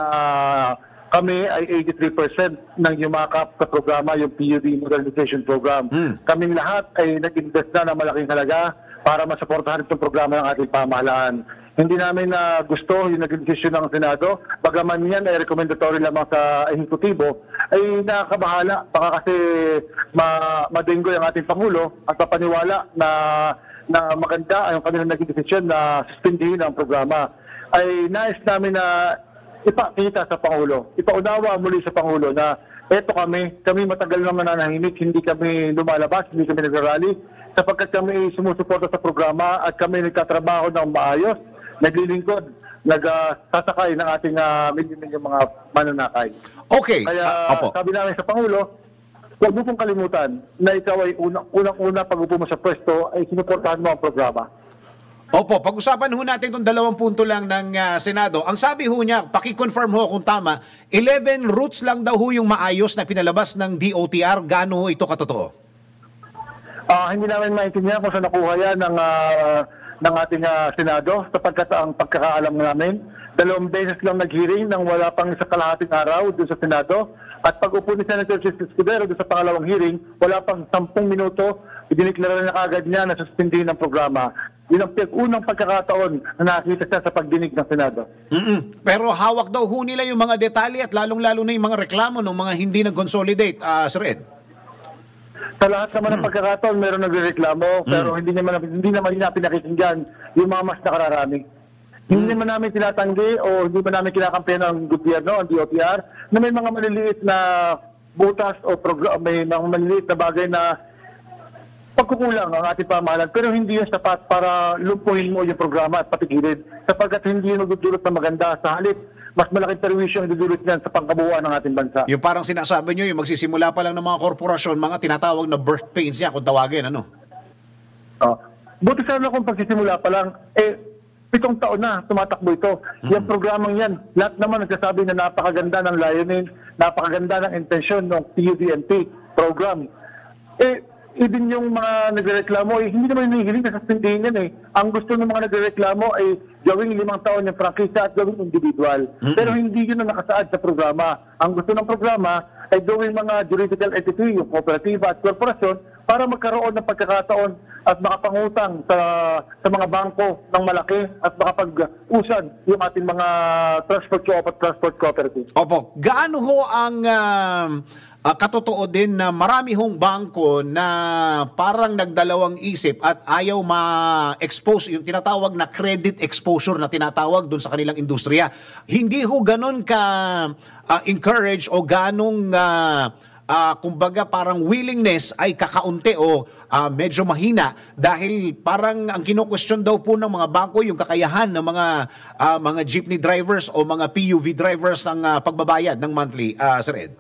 kami ay 83% ng yumakap sa programa, yung PUV Modernization Program. Kaming lahat ay nag-invest na ng malaking halaga para masuportahan itong programa ng ating pamahalaan. Hindi namin gusto yung nag-desisyon ng Senado, bagaman yan ay recommendatory lamang sa ehekutibo, ay nakakabahala. Baka kasi madenggo yung ating Pangulo at papaniwala na maganda ang kanilang nag-desisyon na suspindihin ang programa. Ay nais namin na ipakita sa Pangulo, ipaunawa muli sa Pangulo na eto kami matagal nang nananahimik, hindi kami lumalabas, hindi kami nag-rally, sapagkat kami sumusuporta sa programa at kami nagtatrabaho ng maayos, naglilingkod, nagsasakay ng ating milyon mga mananakay. Okay. Kaya sabi namin sa Pangulo, huwag mo pong kalimutan na ikaw ay unang-una pag upo mo sa pwesto ay sinuportahan mo ang programa. Opo, pag-usapan ho natin itong 2 punto lang ng Senado. Ang sabi ho niya, paki-confirm ho kung tama, 11 routes lang daw ho yung maayos na pinalabas ng DOTR. Gaano ho ito katotoo? Hindi namin maintindihan kung saan nakuha yan ng ating Senado sapagkat ang pagkakaalam namin, 2 beses lang nag-hearing nang wala pang 1 kalahating araw doon sa Senado At pag-upo ni Senator Chis Escudero sa pangalawang hearing, wala pang 10 minuto, idineklara na kagad niya na suspindihin ang programa. Yun ang unang pagkakataon na nakita siya sa pagdinig ng Senado. Pero hawak daw ho nila yung mga detalye at lalong-lalo na yung mga reklamo ng mga hindi nag-consolidate, Sir Ed. Sa lahat naman ng pagkakataon, meron nagreklamo, pero hindi naman nila pinakikinggan yung mga mas nakararami. Hindi naman namin tinatanggi o hindi naman namin kinakampihan ng gobyerno, ang DOTR, na may mga maliliit na butas o may mga maliliit na bagay na pagkukulang ang ating pamahalaan, pero hindi yun sapat para lumpuhin mo yung programa at patigilid, sapagkat hindi yun magdudulot na maganda. Sa halip, mas malaking perwisyo ang idudulot niyan sa pangkabuuan ng ating bansa. Yung parang sinasabi nyo, yung magsisimula pa lang ng mga korporasyon, mga tinatawag na birth pains niya, kung tawagin, ano? Buti sana kung pagsisimula pa lang, 7 taon na tumatakbo ito. Yung programang yan, lahat naman nagsasabi na napakaganda ng layunin, napakaganda ng intensyon ng PUVNP program. Even yung mga nagreklamo, hindi naman hinihiling na suspindihin yan . Ang gusto ng mga nagreklamo ay gawing 5 taon yung prangkisa at gawing individual. Pero hindi yun ang nakasaad sa programa. Ang gusto ng programa ay gawing mga juridical entity, yung kooperatiba at korporasyon, para magkaroon ng pagkakataon at makapangutang sa mga bangko ng malaki at makapag-usad yung ating mga transport cooperative. Opo. Gaano ho ang katotoo din na marami hong bangko na parang nagdalawang isip at ayaw ma-expose, yung tinatawag na credit exposure na tinatawag doon sa kanilang industriya. Hindi ho ganun ka-encourage o ganong kumbaga parang willingness ay kakaunti o medyo mahina dahil parang ang kino-question daw po ng mga bangko yung kakayahan ng mga jeepney drivers o mga PUV drivers ng pagbabayad ng monthly, Sir Ed.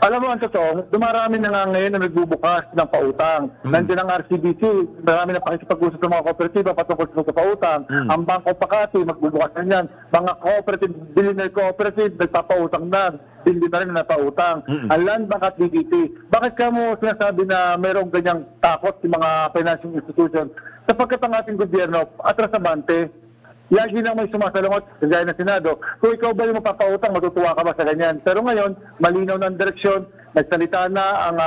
Alam mo, ang totoo, dumarami na nga ngayon na nagbubukas ng pautang. Nandiyan ang RCBC, marami na pakikipag-usap sa mga kooperatiba patungkol sa pautang. Ang Bangko Pakati, magbubukas na yan. Mga cooperative, billionaire cooperative, nagpapautang na. Hindi na rin na napautang. Ang Land Bank at DBT. Bakit ka mo sinasabi na mayroong ganyang takot sa mga financial institution? Sapagkat ang ating gobyerno, atrasabante, lagi na may sumasalungot sa gaya ng Senado. Kung ikaw ba yung mapapautang, matutuwa ka ba sa ganyan? Pero ngayon, malinaw ng direksyon, nagsalita na ang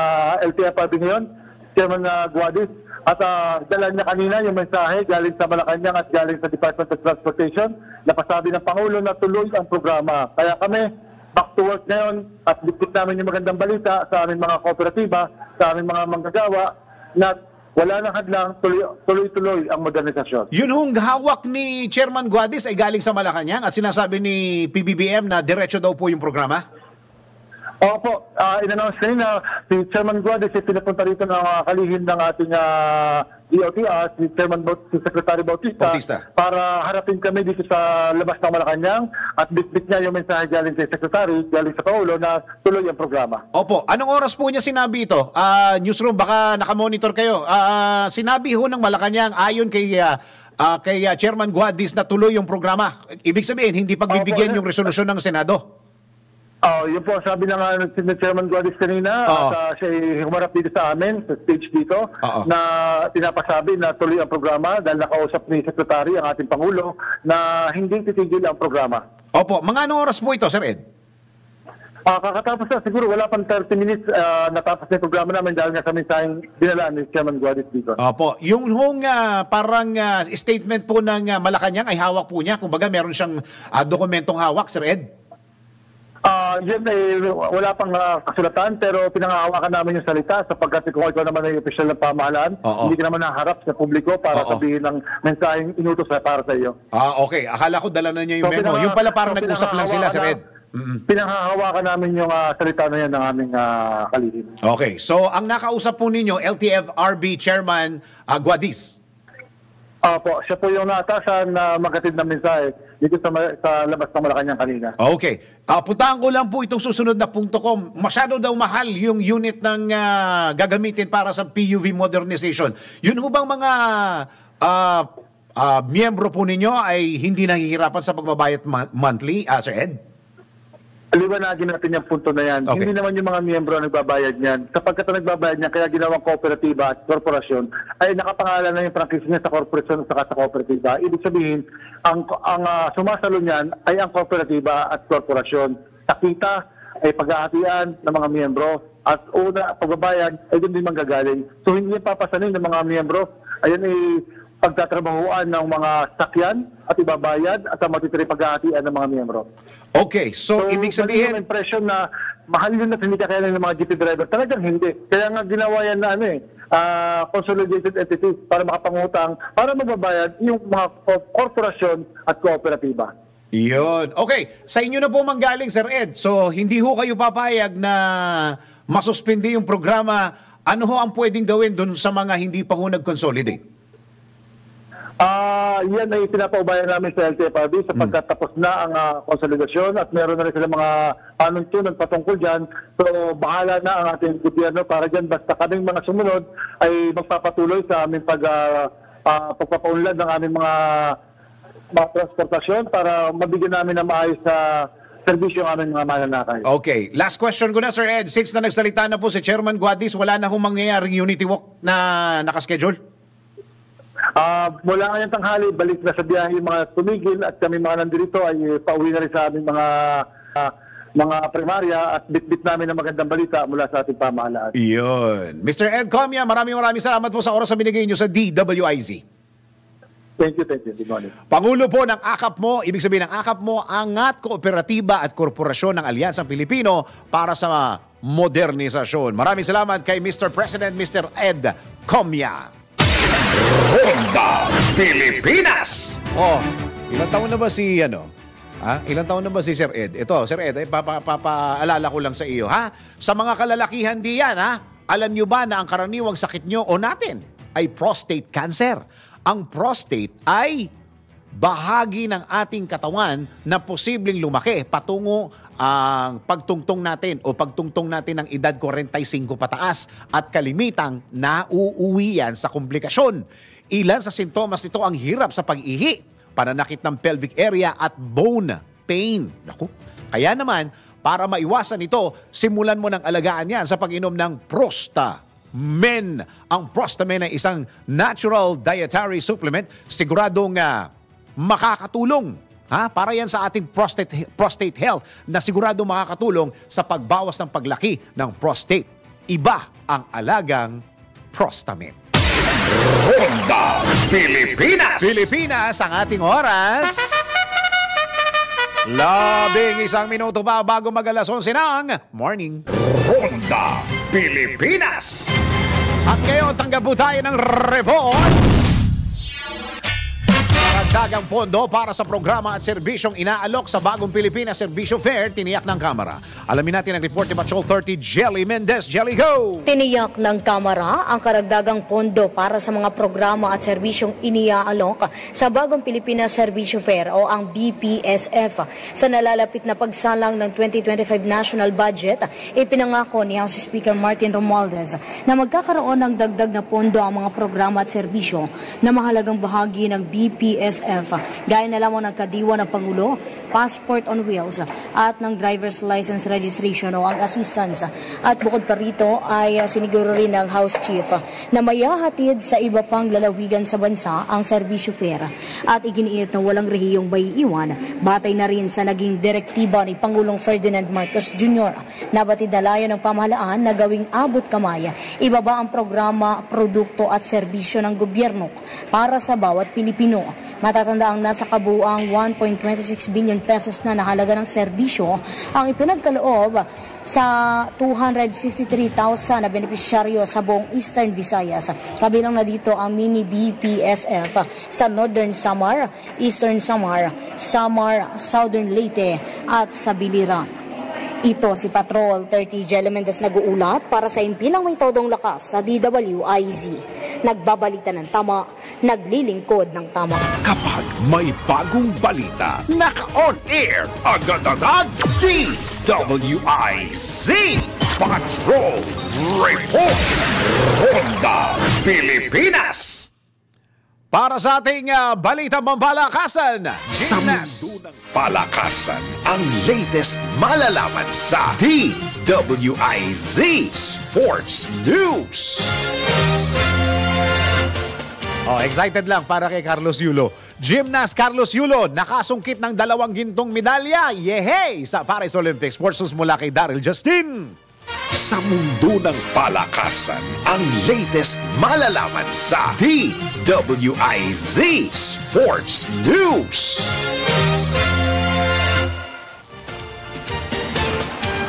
LTFRB ngayon, Chairman Guadis, at dala niya kanina yung mensahe galing sa Malacanang at galing sa Department of Transportation, napasabi ng Pangulo na tuloy ang programa. Kaya kami, back to work ngayon at dikit namin yung magandang balita sa aming mga kooperatiba, sa aming mga manggagawa, na wala nang hadlang, tuloy-tuloy ang modernisasyon. Yun hong hawak ni Chairman Guadis ay galing sa Malacanang at sinasabi ni PBBM na diretso daw po yung programa? Opo, in-announce kanina si Chairman Guadis ay pinapunta rito ng kalihim ng ating DOTR, si Secretary Bautista, para harapin kami dito sa labas ng Malacanang at bitbit niya yung mensahe galing sa Secretary, galing sa Pangulo na tuloy ang programa. Opo, anong oras po niya sinabi ito? Newsroom, baka nakamonitor kayo. Sinabi ho ng Malacanang ayon kay Chairman Guadis na tuloy yung programa. Ibig sabihin, hindi pagbibigyan yung resolusyon ng Senado? Yun po, sabi na nga ng Chairman Guadis kanina, at siya humarap dito sa amin, sa stage dito, na tinapasabi na tuloy ang programa dahil nakausap ni Secretary ang ating Pangulo na hindi titigil ang programa. Opo, mga anong oras po ito, Sir Ed? Kakatapos na, siguro wala pang 30 minutes natapos na yung programa namin dahil nga kami sa dinalaan ni Chairman Guadis dito. Opo, yung hong parang statement po ng Malacanang ay hawak po niya, kumbaga meron siyang dokumentong hawak, Sir Ed? Yan ay wala pang kasulatan pero pinangahawakan namin yung salita sapagkat kung ikaw naman ay opisyal ng pamahalaan, hindi ka naman naharap sa publiko para sabihin ng mensaheng inutos na para sa iyo. Okay. Akala ko dala na niya yung memo. Yung pala parang nag-usap lang sila, Sir Ed. Pinanghahawakan namin yung salita na yan ng aming kalihim. Okay. So, ang nakausap po ninyo, LTFRB Chairman Guadis. Opo, siya po yung naatasan na magkatid ng mensahe dito sa labas ng Malacanang kanina. Okay. Puntahan ko lang po itong susunod na punto ko. Masyado daw mahal yung unit ng gagamitin para sa PUV modernization. Yun ho bang mga miyembro po ninyo ay hindi nahihirapan sa pagbabayad monthly, Sir Ed? Liwanagin natin yung punto na yan. Okay. Hindi naman yung mga miyembro ang nagbabayad niyan. Sapagkat ang nagbabayad niyan, kaya ginawang kooperatiba at korporasyon, ay nakapangalan na yung prangkisa niya sa korporasyon at sa kooperatiba. Ibig sabihin, ang sumasalo niyan ay ang kooperatiba at korporasyon. Sa kita ay paghahatian ng mga miyembro. At una, pagbabayad ay doon din manggagaling. So hindi yan papasanin ng mga miyembro. Ayan ay pagtatrabahuan ng mga sakyan at ibabayad at ang matitiri paghahatian ng mga miyembro. Okay, so ibig sabihin... Yung impression na mahal yun at hindi kakayanin ng mga jeepney driver. Talagang hindi. Kaya nga ginawa yan na consolidated entity para makapangutang, para magbabayad yung mga korporasyon at kooperatiba. Yun. Okay, sa inyo na po manggaling, Sir Ed. So, hindi ho kayo papayag na masuspindi yung programa. Ano ho ang pwedeng gawin dun sa mga hindi pa ho nag-consolidate? Yan ay pinapaubayan namin sa LTFRB sapagkat tapos na ang konsolidasyon at meron na rin sila mga panuntunan patungkol dyan. So, bahala na ang ating gobyerno para dyan. Basta kaming mga sumunod ay magpapatuloy sa aming pagpapaunlad ng aming mga transportasyon para mabigyan namin ng maayos sa serbisyo ng aming mga mananakay. Okay. Last question ko na, Sir Ed. Since na nagsalita na po si Chairman Guadis, wala na hong mangyayaring unity walk na nakaschedule? Mula ngayong tanghali, balik na sa biyahe yung mga tumigil at kami mga nandito ay pauwi na rin sa aming mga primarya at bit-bit namin ng magandang balita mula sa ating pamahalaan. Yun. Mr. Ed Comia, maraming salamat po sa oras na binigay nyo sa DWIZ. Thank you. Good morning. Pangulo po ng AKAP mo, ibig sabihin ng AKAP mo, angat kooperatiba at korporasyon ng Alyansang Pilipino para sa modernisasyon. Maraming salamat kay Mr. President, Mr. Ed Comia. Ronda Pilipinas! Oh, ilang taon na ba si ilang taon na ba si Sir Ed? Ito, Sir Ed, papaalala ko lang sa iyo, ha? Sa mga kalalakihan diyan, ha? Alam nyo ba na ang karaniwang sakit nyo o natin ay prostate cancer? Ang prostate ay bahagi ng ating katawan na posibleng lumaki patungo ang pagtungtong natin ng edad 45 pataas at kalimitang nauuwi yan sa komplikasyon. Ilan sa sintomas nito ang hirap sa pag-ihi, pananakit ng pelvic area at bone pain. Naku. Kaya naman, para maiwasan ito, simulan mo ng alagaan yan sa pag-inom ng Prostamen. Ang Prostamen ay isang natural dietary supplement siguradong makakatulong para yan sa ating prostate health na sigurado makakatulong sa pagbawas ng paglaki ng prostate. Iba ang alagang Prostamen. Ronda Pilipinas! Pilipinas ang ating oras. 11 minuto pa bago mag-alas 11 ng morning. Ronda Pilipinas! At ngayon, tanggap po tayo ng report. Dagang pondo para sa programa at serbisyong inaalok sa Bagong Pilipinas Serbisyo Fair, tiniyak ng Kamara. Alamin natin ang report ni Patrol 30 Jelly Mendez. Jelly, go! Tiniyak ng Kamara ang karagdagang pondo para sa mga programa at serbisyong iniaalok sa Bagong Pilipinas Serbisyo Fair o ang BPSF. Sa nalalapit na pagsalang ng 2025 National Budget, ipinangako ni House Speaker Martin Romualdez na magkakaroon ng dagdag na pondo ang mga programa at serbisyo na mahalagang bahagi ng BPSF. Gaya na lamang ng kadiwa ng Pangulo, Passport on Wheels at ng Driver's License Registration o ang assistance. At bukod pa rito ay siniguro rin ng House Chief na mayahatid sa iba pang lalawigan sa bansa ang serbisyo fair. At iginiit na walang rehiyong maiiwan, batay na rin sa naging direktiba ni Pangulong Ferdinand Marcos Jr. na batid na layo ng pamahalaan na gawing abot kamay, ibaba ang programa, produkto at serbisyo ng gobyerno para sa bawat Pilipino. Matatanda ang nasa kabuuang 1.26 billion pesos na nahalaga ng serbisyo ang ipinagkaloob sa 253,000 na benepisyaryo sa buong Eastern Visayas. Kabilang na dito ang mini BPSF sa Northern Samar, Eastern Samar, Samar, Southern Leyte at sa Biliran. Ito si Patrol 30 Jelly Mendez nag-uulat para sa impilang may todong lakas sa DWIZ. Nagbabalita ng tama, naglilingkod ng tama. Kapag may bagong balita, naka-on-air, agad-agad, DWIZ Patrol Report. Ronda Pilipinas. Para sa ating balitang pambalakasan, sa mundo ng palakasan, ang latest malalaman sa DWIZ Sports News. Excited lang para kay Carlos Yulo. Gymnast Carlos Yulo, nakasungkit ng 2 gintong medalya. Yehey! Sa Paris Olympics. Sports mula kay Daryl Justin. Sa mundo ng palakasan, ang latest malalaman sa DWIZ Sports News.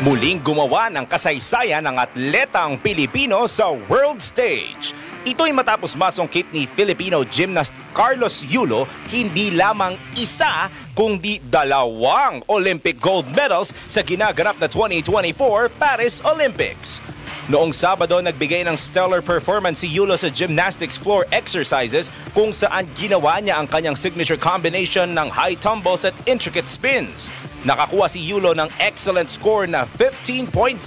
Muling gumawa ng kasaysayan ng atletang Pilipino sa world stage. Ito'y matapos masungkit ni Filipino gymnast Carlos Yulo hindi lamang isa kundi 2 Olympic gold medals sa ginaganap na 2024 Paris Olympics. Noong Sabado, nagbigay ng stellar performance si Yulo sa gymnastics floor exercises kung saan ginawa niya ang kanyang signature combination ng high tumbles at intricate spins. Nakakuha si Yulo ng excellent score na 15.0.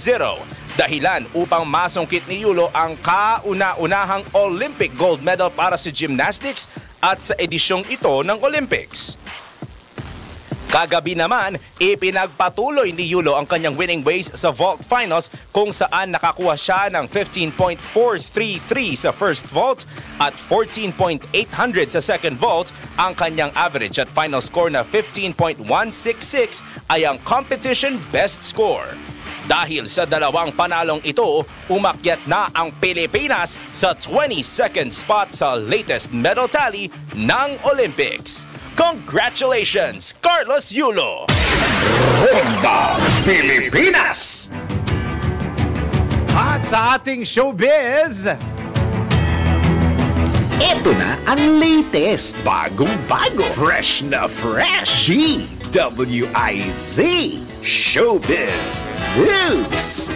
Dahilan upang masungkit ni Yulo ang kauna-unahang Olympic gold medal para sa gymnastics at sa edisyong ito ng Olympics. Kagabi naman, ipinagpatuloy ni Yulo ang kanyang winning ways sa vault finals kung saan nakakuha siya ng 15.433 sa first vault at 14.800 sa second vault. Ang kanyang average at final score na 15.166 ay ang competition best score. Dahil sa 2 panalong ito, umakyat na ang Pilipinas sa 22nd spot sa latest medal tally ng Olympics. Congratulations, Carlos Yulo! Ronda Pilipinas! At sa ating showbiz, ito na ang latest, bagong-bago, fresh na fresh, DWIZ Showbiz News.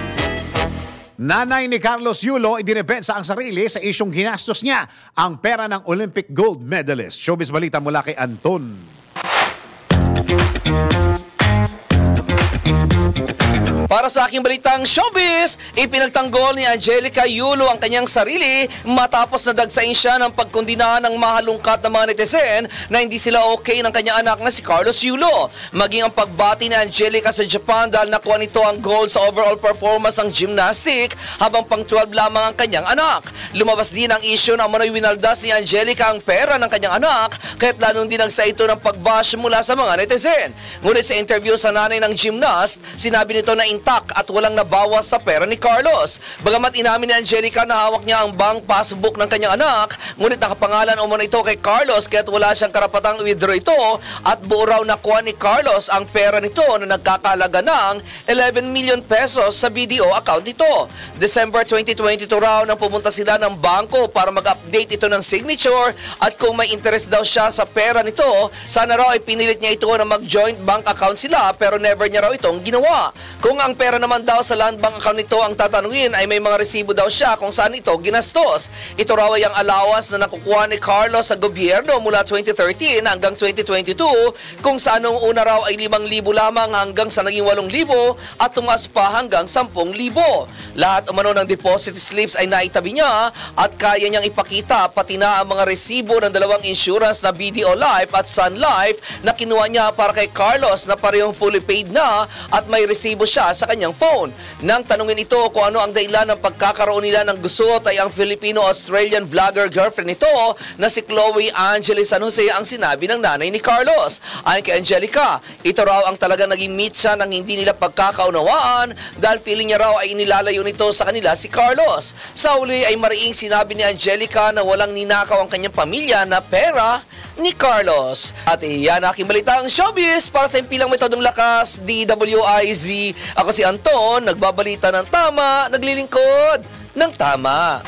nanay ni Carlos Yulo idinepensa ang sarili sa isyong ginastos niya ang pera ng Olympic gold medalist. Showbiz balita mula kay Anton. Para sa aking balitang showbiz, ipinagtanggol ni Angelica Yulo ang kanyang sarili matapos nadagsain siya ng pagkondina ng mahalungkat na mga netizen na hindi sila okay ng kanyang anak na si Carlos Yulo. Maging ang pagbati ni Angelica sa Japan dahil nakuha nito ang gold sa overall performance ng gymnastic habang pang 12 lamang ang kanyang anak. Lumabas din ang issue na manoy winaldas ni Angelica ang pera ng kanyang anak kaya't lalong dinagsa ito ng pagbash mula sa mga netizen. Ngunit sa interview sa nanay ng gymnast, sinabi nito na intact at walang nabawas sa pera ni Carlos. Bagamat inamin ni Angelica na hawak niya ang bank passbook ng kanyang anak, ngunit nakapangalan umano ito kay Carlos kaya't wala siyang karapatang withdraw ito at buo raw nakuha ni Carlos ang pera nito na nagkakalaga ng 11 million pesos sa BDO account nito. December 2022 raw nang pumunta sila ng bangko para mag-update ito ng signature at kung may interest daw siya sa pera nito, sana raw ay pinilit niya ito na mag-joint bank account sila pero never niya raw itong ginawa. Kung ang pera naman daw sa land bank account nito ang tatanungin ay may mga resibo daw siya kung saan ito ginastos. Ito raw ay ang allowance na nakukuha ni Carlos sa gobyerno mula 2013 hanggang 2022 kung saan noong una raw ay 5,000 lamang hanggang sa naging 8,000 at tumaas pa hanggang 10,000. Lahat umano ng deposit slips ay naitabi niya at kaya niyang ipakita pati na ang mga resibo ng 2 insurance na BDO Life at Sun Life na kinuha niya para kay Carlos na parehong fully paid na at may resibo siya sa kanyang phone. Nang tanungin ito kung ano ang dahilan ng pagkakaroon nila ng gusot ay ang Filipino-Australian vlogger girlfriend nito na si Chloe Angeles San Jose ang sinabi ng nanay ni Carlos. Ayon kay Angelica, ito raw ang talagang naging meet siya ng hindi nila pagkakaunawaan dahil feeling niya raw ay inilalayo nito sa kanila si Carlos. Sa uli ay mariing sinabi ni Angelica na walang ninakaw ang kanyang pamilya na pera ni Carlos. At iyan aking balitang showbiz para sa impilang metodong lakas, DWIZ. Ako si Anton, nagbabalita ng tama, naglilingkod ng tama.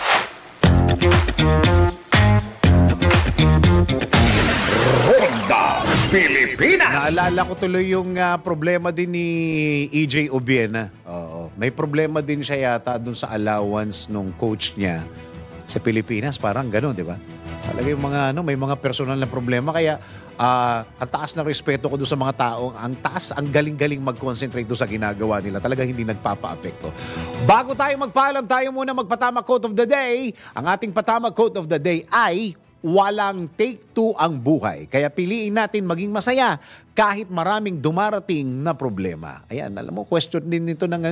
Ronda Pilipinas! Naalala ko tuloy yung problema din ni EJ Obiena. Oo. May problema din siya yata dun sa allowance nung coach niya sa Pilipinas. Parang gano'n, di ba? Talaga yung mga, may mga personal na problema. Kaya, ang taas ng respeto ko doon sa mga tao, ang galing-galing mag-concentrate doon sa ginagawa nila. Talagang hindi nagpapa-apekto. Bago tayo magpaalam, tayo muna magpatama quote of the day. Ang ating patama quote of the day ay, walang take two ang buhay. Kaya piliin natin maging masaya kahit maraming dumarating na problema. Ayan, alam mo, question din nito ng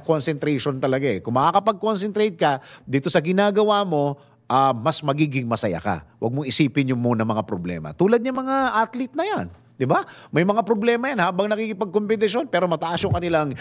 concentration talaga eh. Kung makakapag-concentrate ka dito sa ginagawa mo, mas magiging masaya ka. Huwag mong isipin yung muna mga problema. Tulad ng mga athlete na yan. Di ba? May mga problema yan habang nakikipagkompetisyon pero mataas yung kanilang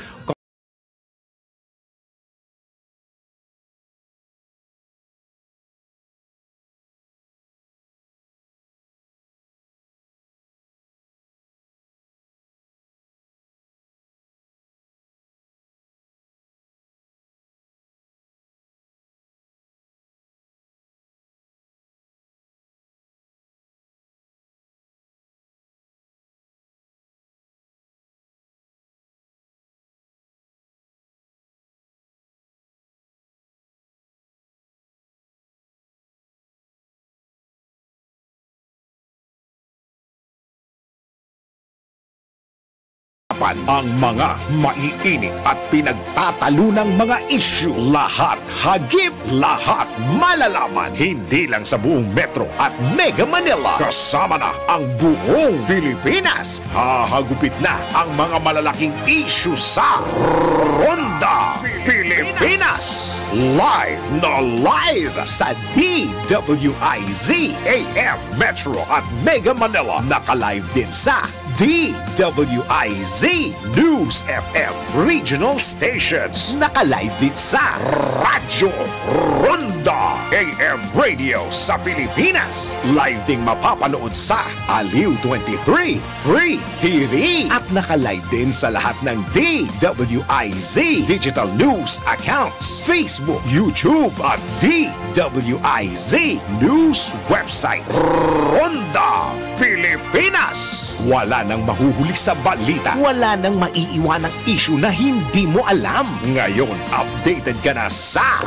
ang mga maiinit at pinagtatalunang mga issue. Lahat hagip, lahat malalaman. Hindi lang sa buong Metro at Mega Manila. Kasama na ang buong Pilipinas. Hahagupit na ang mga malalaking issue sa Ronda Pilipinas. Live na live sa DWIZ AM Metro at Mega Manila. Naka-live din sa DWIZ News FM Regional Stations. Naka-live din sa Radyo Ronda AM Radio sa Pilipinas. Live ding mapapanood sa Aliw 23 Free TV. At naka-live din sa lahat ng DWIZ Digital News accounts, Facebook, YouTube at DWIZ News website. Ronda Pilipinas. Wala nang mahuhuli sa balita. Wala nang maiiwanang issue na hindi mo alam. Ngayon, updated ka na sa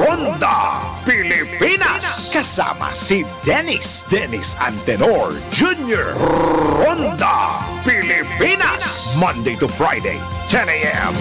Ronda Pilipinas. Kasama si Dennis Antenor Jr. Ronda Pilipinas. Monday to Friday, 10 a.m.